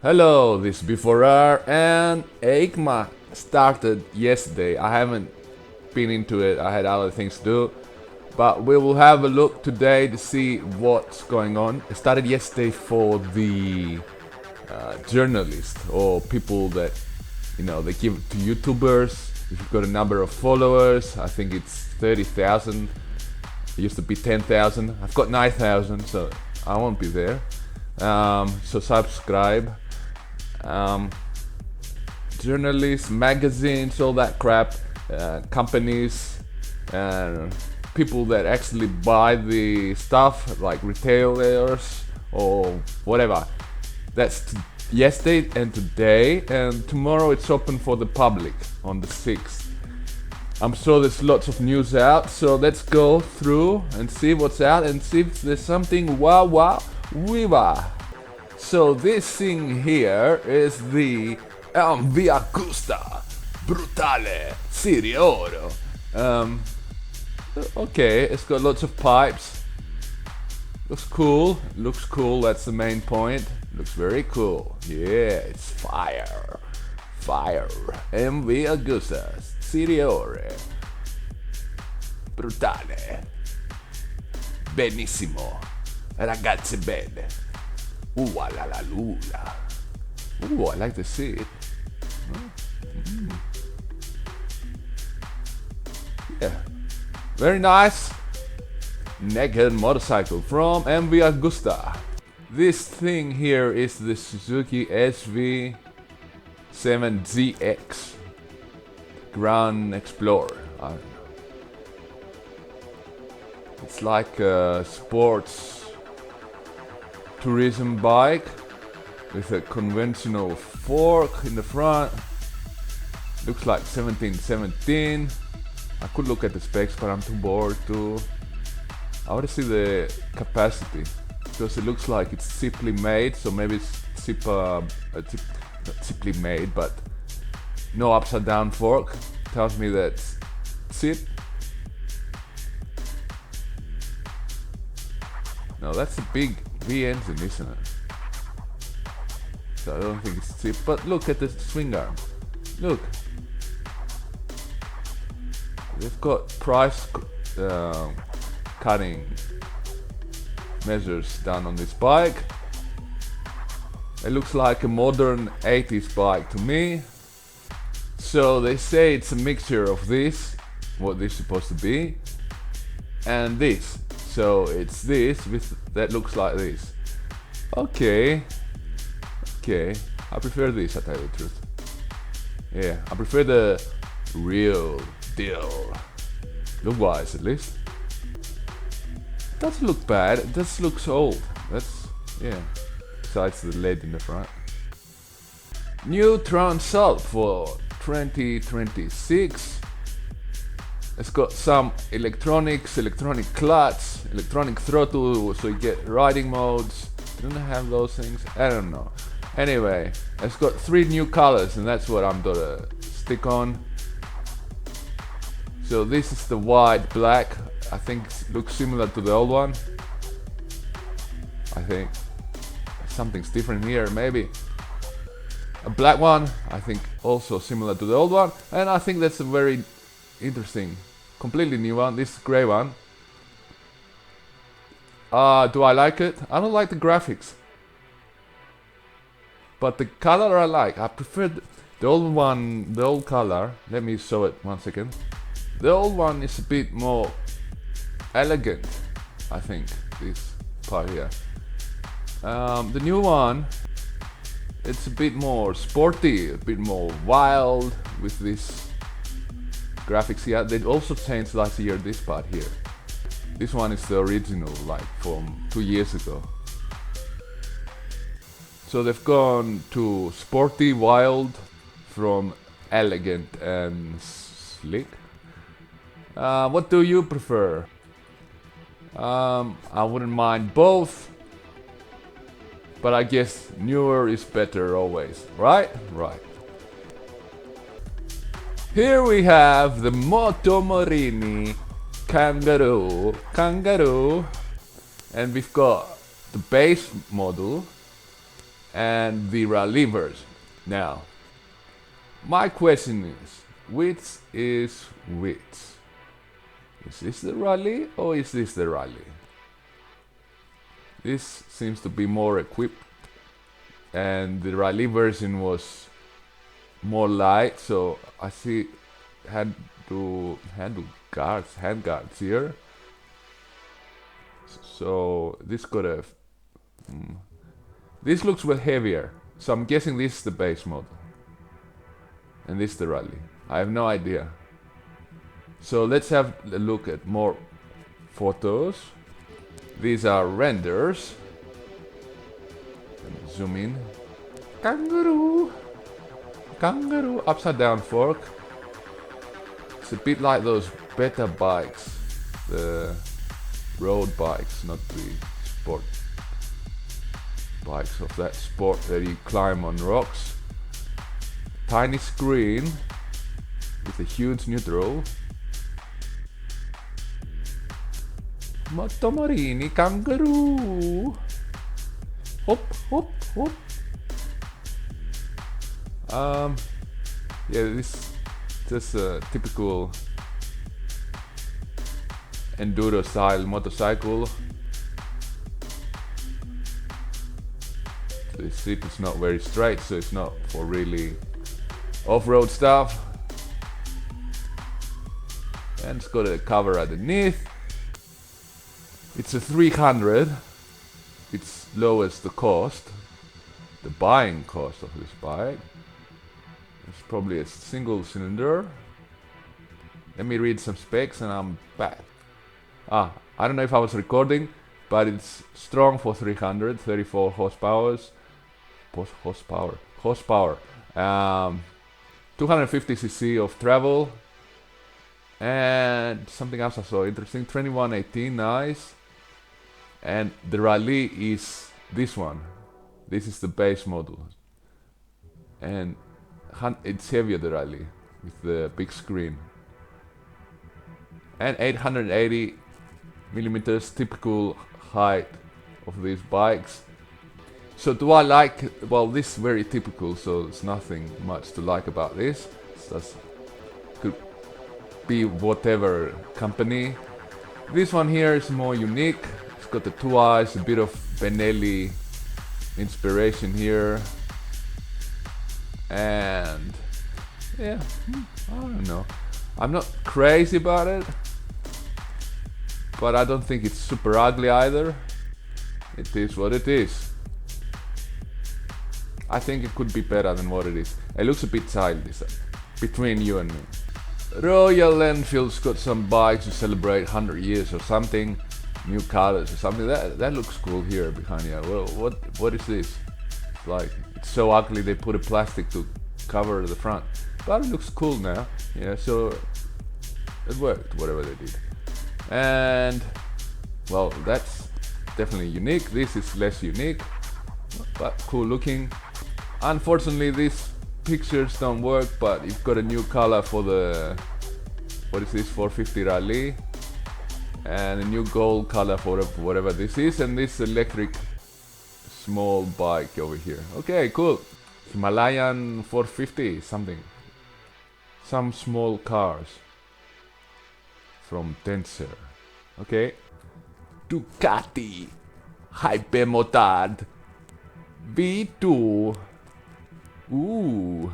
Hello, this is B4R and Eicma started yesterday. I haven't been into it, I had other things to do. But we will have a look today to see what's going on. It started yesterday for the journalists or people that, they give it to YouTubers. If you've got a number of followers, I think it's 30,000. It used to be 10,000. I've got 9,000, so I won't be there. So subscribe. Journalists, magazines, all that crap, companies, people that actually buy the stuff, like retailers or whatever. That's yesterday and today, and tomorrow it's open for the public on the 6th. I'm sure there's lots of news out, so let's go through and see what's out and see if there's something wow viva. So this thing here is the Via Gusta Brutale Serie Oro. Okay, it's got lots of pipes. Looks cool, that's the main point. Looks very cool. Yeah, it's fire. Via Gusta Serie Oro. Brutale. Benissimo. Ragazze belle. La la lula. I like to see it. Yeah, very nice. Naked motorcycle from MV Agusta. This thing here is the Suzuki SV7ZX Grand Explorer. I don't know. It's like a sports tourism bike with a conventional fork in the front. Looks like 1717. I could look at the specs, but I'm too bored to. I want to see the capacity because it looks like it's cheaply made, so maybe it's not cheaply made, but no upside down fork. Tells me that it's cheap. No, that's a big V engine, isn't it? So I don't think it's cheap, but look at the swing arm. Look, they've got price cutting measures done on this bike. It looks like a modern 80s bike to me. So they say it's a mixture of this, what this is supposed to be, and this. So it's this with that looks like this. Okay, I prefer this, I tell you the truth. Yeah, I prefer the real deal. Look-wise, at least. It doesn't look bad, it just looks old. That's, yeah. Besides the LED in the front. New Transult for 2026. It's got some electronics, electronic clutch, electronic throttle, so you get riding modes. Didn't I have those things? I don't know. Anyway, it's got 3 new colors, and that's what I'm gonna stick on. So this is the white black. I think it looks similar to the old one. I think something's different here, maybe. A black one, I think also similar to the old one, and I think that's a very interesting, completely new one. This grey one. Do I like it? I don't like the graphics, but the color I like. I prefer the old one, the old color. Let me show it 1 second. The old one is a bit more elegant, I think, this part here. The new one, it's a bit more sporty, a bit more wild with this graphics here. They also changed last year this part here. This one is the original, like from 2 years ago. So they've gone to sporty, wild, from elegant and slick. What do you prefer? I wouldn't mind both, but I guess newer is better always, right? Right. Here we have the Moto Morini Kangaroo, and we've got the base model and the rally version. Now, my question is, which is which? Is this the rally or is this the rally? This seems to be more equipped, and the rally version was more light, so I see hand guards here. So this could have this looks well heavier, so I'm guessing this is the base model and this is the rally. I have no idea. So let's have a look at more photos. These are renders. Let me zoom in. Kangaroo upside down fork. It's a bit like those beta bikes, the road bikes, not the sport bikes of that sport that you climb on rocks. Tiny screen with a huge neutral. Motomorini kangaroo. Hop, hop, hop. Yeah, this just a typical enduro style motorcycle. The seat is not very straight, so it's not for really off-road stuff. And it's got a cover underneath. It's a 300. It's lowest the cost, the buying cost of this bike. It's probably a single cylinder. Let me read some specs and I'm back. I don't know if I was recording, but it's strong for 300, 34 horsepower. 250cc of travel. And something else I saw interesting, 2118, nice. And the rally is this one. This is the base model. And it's heavier, the rally, with the big screen. And 880 millimeters, typical height of these bikes. So do I like, well, this is very typical, so there's nothing much to like about this. It's just, could be whatever company. This one here is more unique. It's got the two eyes, a bit of Benelli inspiration here. And yeah, I don't know. I'm not crazy about it, but I don't think it's super ugly either. It is what it is. I think it could be better than what it is. It looks a bit childish, between you and me. Royal Enfield's got some bikes to celebrate 100 years or something, new colors or something. That looks cool here behind you. Well, what is this? It's like, it's so ugly they put a plastic to cover the front, but it looks cool now. Yeah, so it worked, whatever they did. And well, that's definitely unique. This is less unique, but cool looking. Unfortunately, these pictures don't work, but you've got a new color for the, what is this, 450 Rally, and a new gold color for whatever this is, and this electric small bike over here. Okay, cool. Himalayan 450 something. Some small cars from Tensor. Okay. Ducati Hypermotard V2. Ooh.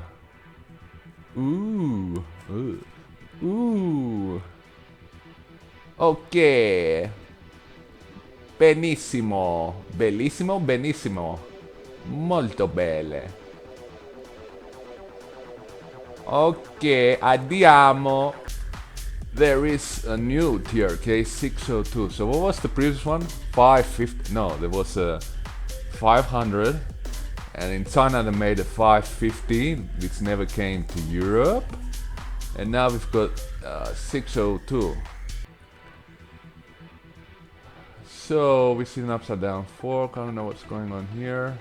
Ok. Benissimo. Bellissimo, benissimo. Molto bene. Ok, andiamo. There is a new TRK 602. So what was the previous one? 550. No, there was a 500. And in China they made a 550, which never came to Europe. And now we've got 602. So we see an upside down fork. I don't know what's going on here.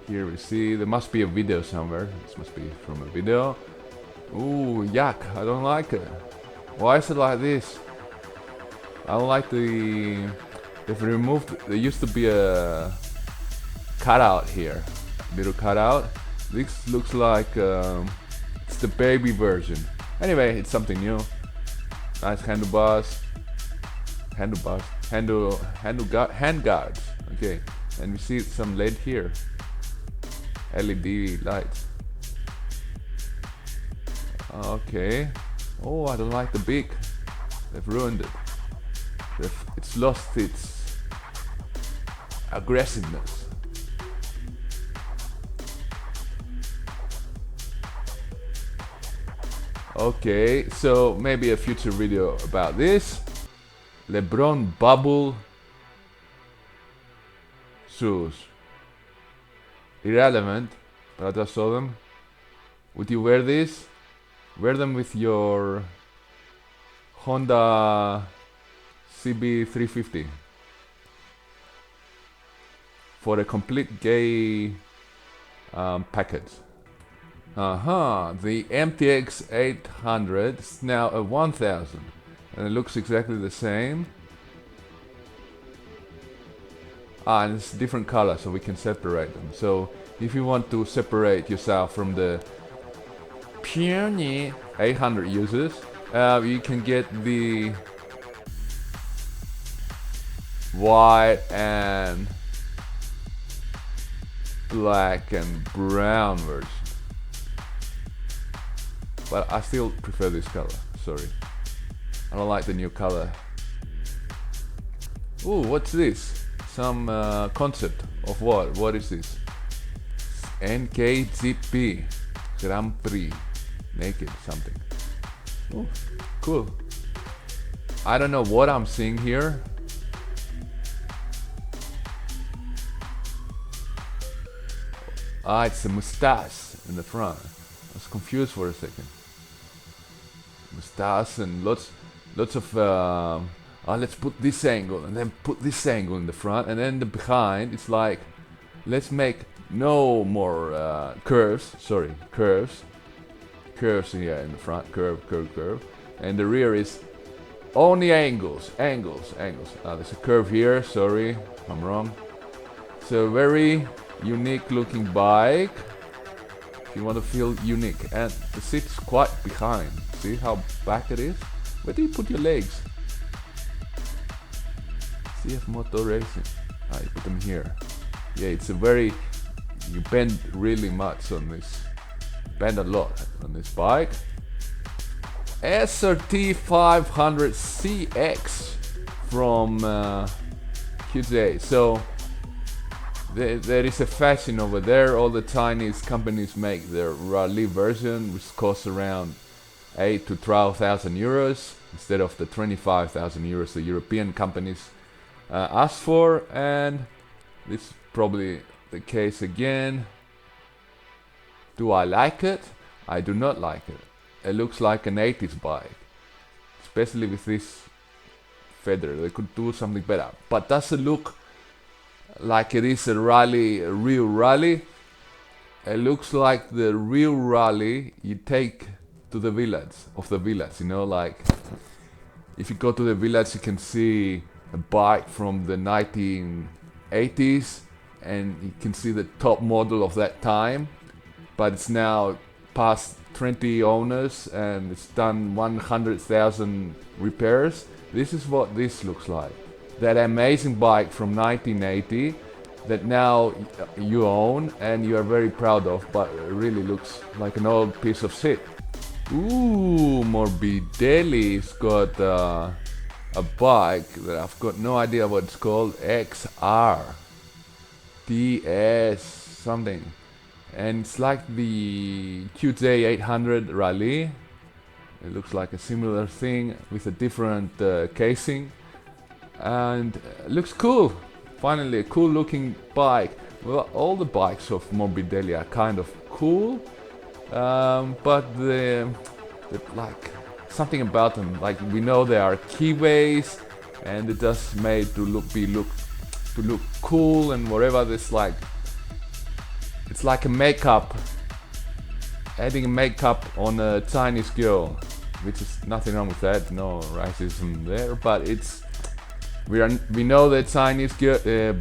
Here we see, there must be a video somewhere. This must be from a video. Ooh, yuck, I don't like it. Why is it like this? I don't like the... They've removed... There used to be a cutout here. Little cutout. This looks like it's the baby version. Anyway, it's something new. Nice handlebars. Hand guards. Okay, and we see some LED here. LED lights. Okay. Oh, I don't like the beak. They've ruined it. It's lost its aggressiveness. Okay, so maybe a future video about this. LeBron bubble shoes. Irrelevant, but I just saw them. Would you wear this? Wear them with your Honda CB350 for a complete gay package. The MTX 800 is now a 1000 and it looks exactly the same. And it's different color, so we can separate them. So if you want to separate yourself from the puny 800 users, you can get the white and black and brown version. But I still prefer this color, sorry. I don't like the new color. Ooh, what's this? Some concept of what? What is this? NKGP Grand Prix naked something. Oh, cool. I don't know what I'm seeing here. It's a mustache in the front. I was confused for a second. Mustache and lots of let's put this angle and then put this angle in the front, and then the behind it's like, let's make no more curves. Sorry, curves here in the front, curve, and the rear is only angles. There's a curve here, sorry, I'm wrong. So very unique looking bike if you want to feel unique, and the seat's quite behind. See how back it is? Where do you put your legs? CF Moto Racing. You put them here. Yeah, it's a very, you bend really much on this, bend a lot on this bike. SRT 500CX from QJ. So there is a fashion over there. All the Chinese companies make their rally version, which costs around 8 to 12,000 euros instead of the 25,000 euros the European companies asked for, and this is probably the case again. Do I like it? I do not like it. It looks like an 80s bike, especially with this feather. They could do something better, but does it look like it is a rally, a real rally? It looks like the real rally you take to the village, you know, like if you go to the village you can see a bike from the 1980s and you can see the top model of that time, but it's now past 20 owners and it's done 100,000 repairs. This is what this looks like. That amazing bike from 1980 that now you own and you are very proud of, but it really looks like an old piece of shit. Ooh, Morbidelli's got a bike that I've got no idea what it's called. XR DS something, and it's like the QJ 800 Rally. It looks like a similar thing with a different casing, and it looks cool. Finally, a cool looking bike. Well, all the bikes of Morbidelli are kind of cool, but the like something about them, like we know they are keyways and it just made to look cool and whatever. This like, it's like a makeup, adding a makeup on a Chinese girl, which is nothing wrong with that, no racism there, but it's, we know that Chinese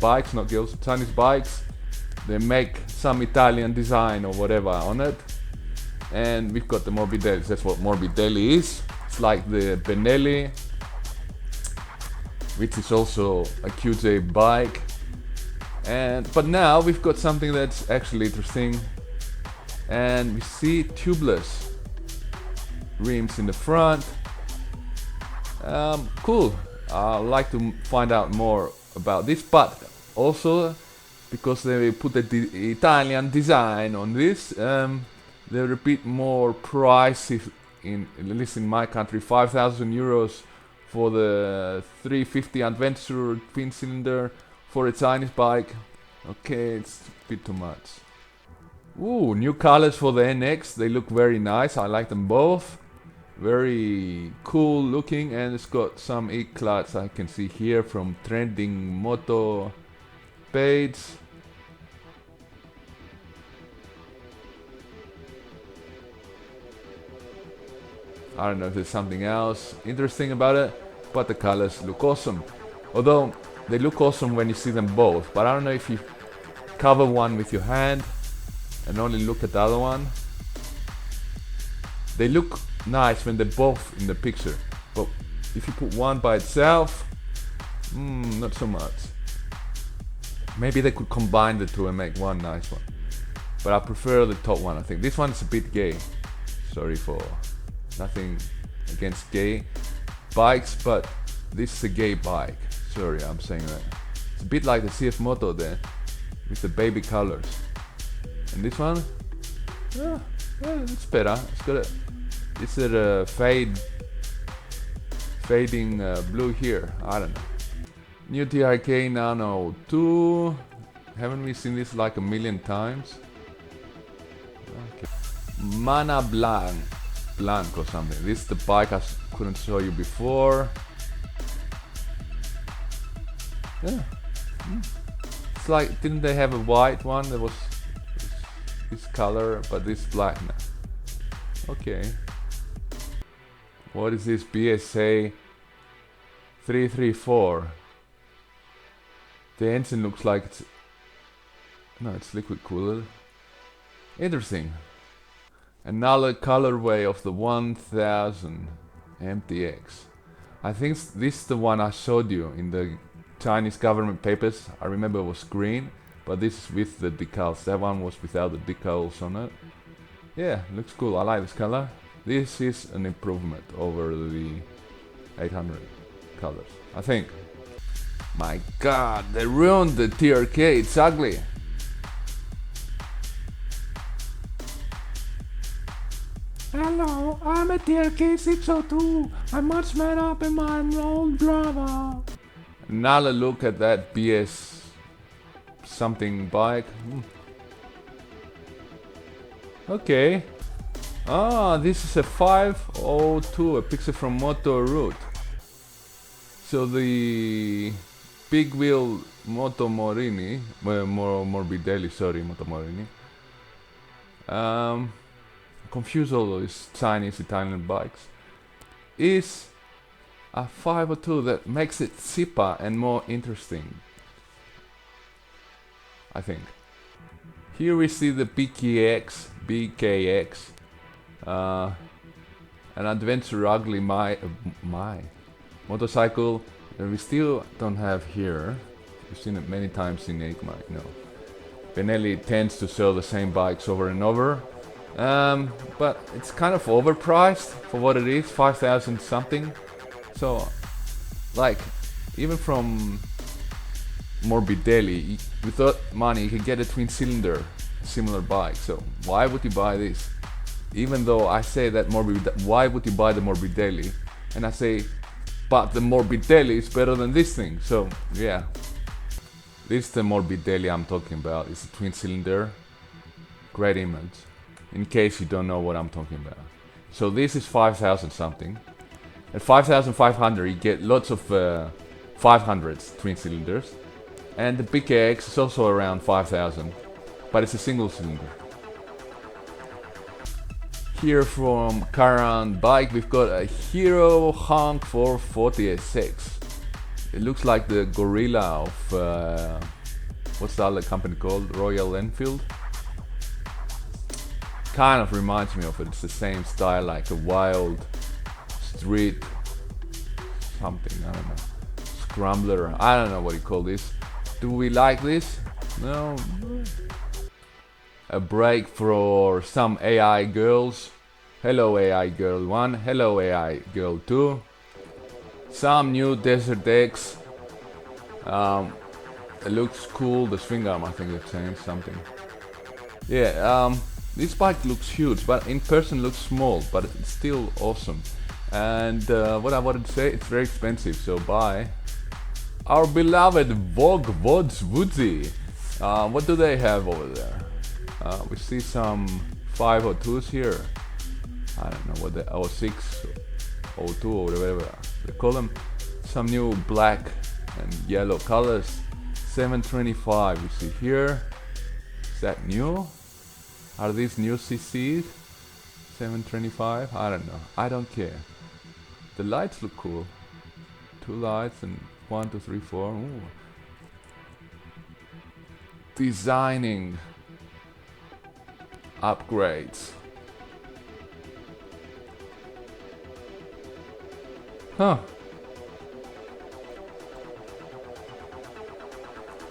bikes, not girls, Chinese bikes, they make some Italian design or whatever on it. And we've got the Morbidelli. That's what Morbidelli is. It's like the Benelli, which is also a QJ bike. But now we've got something that's actually interesting, and we see tubeless rims in the front. Cool. I'd like to find out more about this, but also because they put the Italian design on this, they're a bit more pricey, at least in my country. 5,000 euros for the 350 Adventure twin cylinder for a Chinese bike. Okay, it's a bit too much. Ooh, new colors for the NX. They look very nice. I like them both. Very cool looking, and it's got some E-clutch I can see here from Trending Moto page. I don't know if there's something else interesting about it, but the colors look awesome. Although they look awesome when you see them both, but I don't know if you cover one with your hand and only look at the other one. They look nice when they're both in the picture, but if you put one by itself, not so much. Maybe they could combine the two and make one nice one, but I prefer the top one. I think this one's a bit gay. Sorry for nothing against gay bikes, but this is a gay bike. Sorry, I'm saying that. It's a bit like the CF Moto there, with the baby colors. And this one, yeah, it's better. It's got a, it's a fading blue here. I don't know. New TRK Nano 2. Haven't we seen this like a million times? Okay. Mana Blanc or something. This is the bike I couldn't show you before. Yeah. It's like, didn't they have a white one that was this color, but this black now? Okay. What is this? BSA 334. The engine looks like it's... No, it's liquid cooled. Interesting. Another colorway of the 1000 MTX. I think this is the one I showed you in the Chinese government papers. I remember it was green, but this is with the decals. That one was without the decals on it. Yeah, looks cool. I like this color. This is an improvement over the 800 colors, I think. My god, they ruined the TRK. It's ugly. Hello, I'm a TRK 602. I'm much mad up in my old drama. Now look at that BS something bike. Okay. Ah, this is a 502, a picture from Moto Route. So the big wheel Moto Morini, Morbidelli, sorry, Moto Morini. Confuse all those Chinese Italian bikes. Is a 502 that makes it cheaper and more interesting, I think. Here we see the BKX, an adventure ugly my motorcycle that we still don't have here. We've seen it many times in Eicma, you know. Benelli tends to sell the same bikes over and over. But it's kind of overpriced for what it is, 5,000 something. So, like, even from Morbidelli, without money, you can get a twin cylinder, similar bike. So, why would you buy this? Even though I say that why would you buy the Morbidelli? And I say, but the Morbidelli is better than this thing. So, yeah. This is the Morbidelli I'm talking about. It's a twin cylinder. Great image. In case you don't know what I'm talking about. So this is 5,000 something. At 5,500 you get lots of 500s twin cylinders. And the BKX is also around 5,000. But it's a single cylinder. Here from Karan Bike we've got a Hero Honk 440 SX. It looks like the Gorilla of what's the other company called? Royal Enfield. Kind of reminds me of it. It's the same style, like a wild street something, I don't know, scrambler, I don't know what you call this. Do we like this? No. A break for some AI girls. Hello AI girl 1, hello AI girl 2. Some new Desert X. It looks cool. The swing arm, I think it's saying something. Yeah, this bike looks huge, but in person looks small, but it's still awesome. And what I wanted to say, it's very expensive, so buy. Our beloved Vogue Vods Woodsy. What do they have over there? We see some 502s here. I don't know what they, 06, 02 or whatever they call them. Some new black and yellow colors. 725 we see here. Is that new? Are these new CCs? 725? I don't know. I don't care. The lights look cool. 2 lights and 1, 2, 3, 4. Ooh. Designing upgrades. Huh.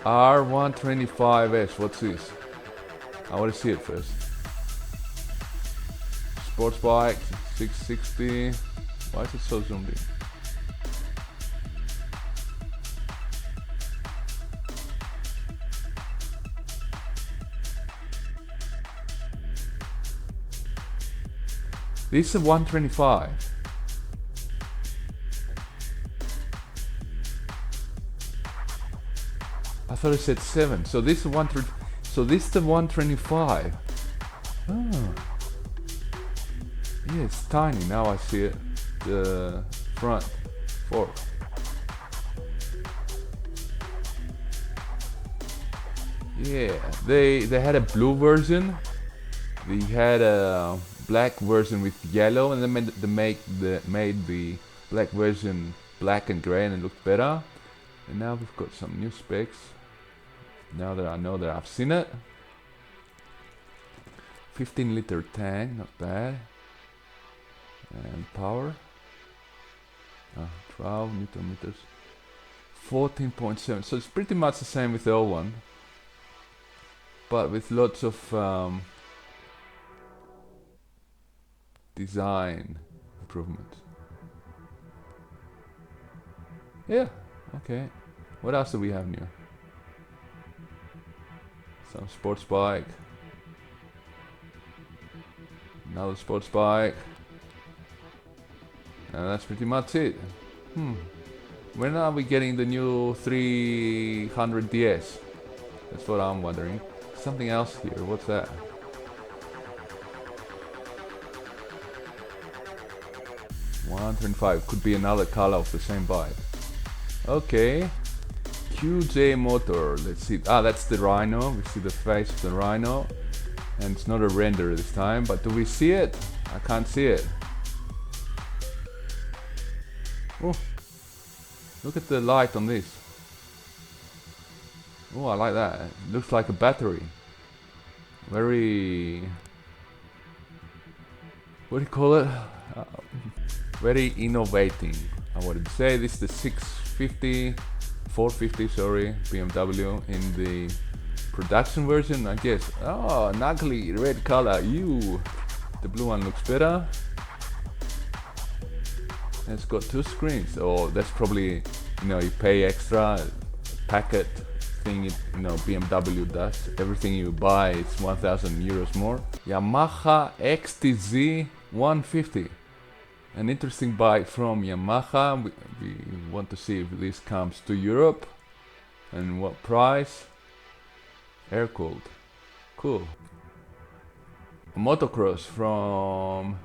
R125S, what's this? I want to see it first. Sports bike, 660. Why is it so zoomed in? This is a 125. I thought it said 7. So this is so this is the 125. Oh. Yeah, it's tiny. Now I see it. The front fork. Yeah, they had a blue version. They had a black version with yellow, and then made the black version black and gray, and it looked better. And now we've got some new specs. Now that I know that I've seen it. 15-liter tank, not bad. And power. 12 newton meters. 14.7. So it's pretty much the same with the old one, but with lots of design improvements. Yeah, okay. What else do we have new? Some sports bike. Another sports bike. And that's pretty much it. When are we getting the new 300DS? That's what I'm wondering. Something else here. What's that? $125. Could be another color of the same bike. Okay. QJ motor. Let's see. Ah, that's the Rhino. We see the face of the Rhino. And it's not a render this time. But do we see it? I can't see it. Oh. Look at the light on this. Oh, I like that. It looks like a battery. Very... what do you call it? Very innovating. I would say this is the 450, sorry, BMW in the production version, I guess. Oh, an ugly red color. Ew. The blue one looks better. It's got 2 screens. Oh, that's probably, you pay extra packet thing. BMW does. Everything you buy is 1,000 euros more. Yamaha XTZ 150. An interesting bike from Yamaha. We want to see if this comes to Europe and what price. Air cooled. Cool. A motocross from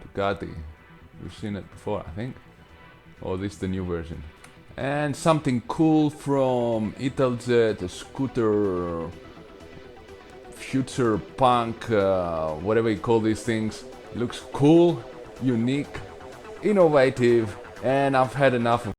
Ducati. We've seen it before, I think. Oh, this is the new version. And something cool from Italjet, a scooter, future punk, whatever you call these things. Looks cool, unique, innovative, and I've had enough of